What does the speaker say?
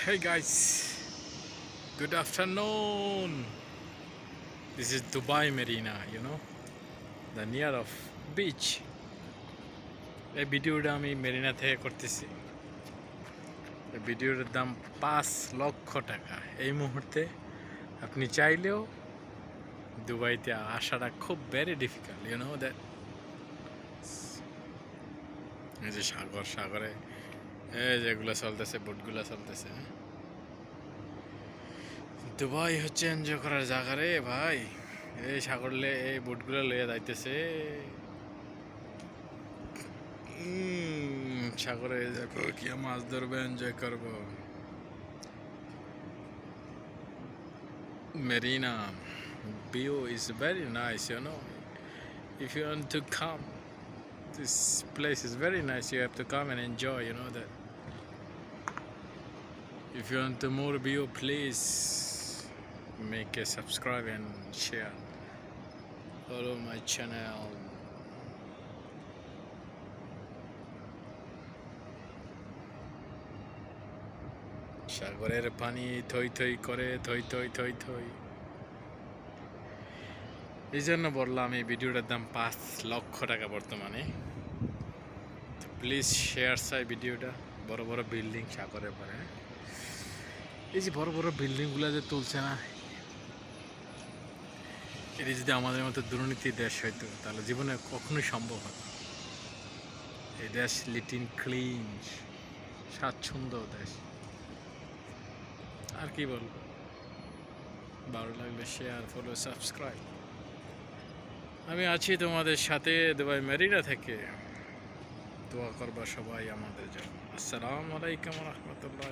Hey guys, good afternoon. This is Dubai Marina, the near of beach. এই ভিডিওটা আমি মেরিনা থেকে করতেছি। এই ভিডিওটার দাম 5 লক্ষ টাকা। এই মুহূর্তে আপনি চাইলেও দুবাইতে আসাটা খুব ভেরি ডিফিকাল্ট, দ্যাট। এই যে সাগরে এই যেগুলো চলতেছে, বোটগুলো চলতেছে, দুবাই হচ্ছে এনজয় করার জায়গা রে ভাই। এই সাগরলে এই বোটগুলো লইয়া যাইতেছে। সাগরে দেখো কি মাছ ধরবে, এনজয় করবো। Marina view is very nice, If you want to come, this place is very nice. You have to come and enjoy, that. If you want to more view, please make a subscribe and share. Follow my channel. সাগরের পানি থই থই করে, থই থই থই থই। এই জন্য বললাম এই ভিডিওটার দাম 5 লক্ষ টাকা বর্তমানে। প্লিজ শেয়ার চাই ভিডিওটা। বড় বড় বিল্ডিং সাগরের পরে, এই যে বড় বড় বিল্ডিংগুলো যে তুলছে না, এটি যদি আমাদের মতো দুর্নীতি দেশ হইতো তাহলে জীবনে কখনোই সম্ভব হতো। এই দেশ লিটিন ক্লিন, স্বাচ্ছন্দ্য দেশ। আর কি বলবো, ভালো লাগলে শেয়ার, ফলো, সাবস্ক্রাইব। আমি আছি তোমাদের সাথে দুবাই মেরিনা থেকে। দোয়া করবা সবাই আমাদের জন্য। আসসালামু আলাইকুম রহমতুল্লাহ।